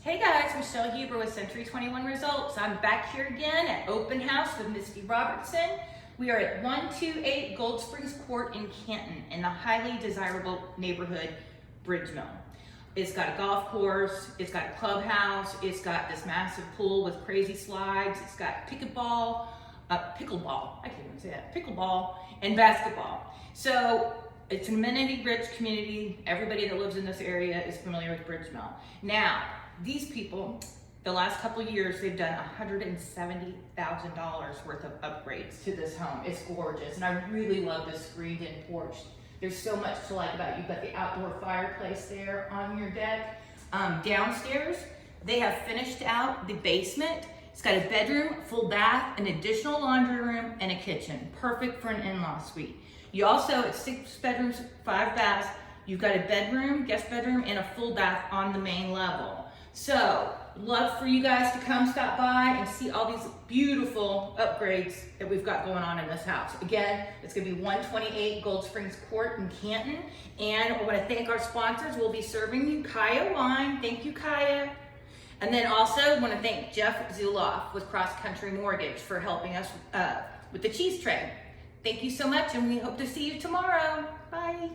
Hey guys, Michelle Huber with Century 21 Results. I'm back here again at Open House with Misty Robertson. We are at 128 Gold Springs Court in Canton in the highly desirable neighborhood Bridge Mill. It's got a golf course, it's got a clubhouse, it's got this massive pool with crazy slides, it's got pickleball, I can't even say that, pickleball and basketball. So it's an amenity-rich community. Everybody that lives in this area is familiar with Bridge Mill. Now, these people, the last couple of years, they've done $170,000 worth of upgrades to this home. It's gorgeous, and I really love this screened-in porch. There's so much to like about it. You've got the outdoor fireplace there on your deck. Downstairs, they have finished out the basement. It's got a bedroom, full bath, an additional laundry room, and a kitchen. Perfect for an in-law suite. You also, it's 6 bedrooms, 5 baths. You've got a bedroom, guest bedroom, and a full bath on the main level. So, love for you guys to come stop by and see all these beautiful upgrades that we've got going on in this house. Again, it's gonna be 128 Gold Springs Court in Canton. And I wanna thank our sponsors. We'll be serving you Kaya wine. Thank you, Kaya. And then also wanna thank Jeff Zuloff with Cross Country Mortgage for helping us with the cheese tray. Thank you so much, and we hope to see you tomorrow. Bye.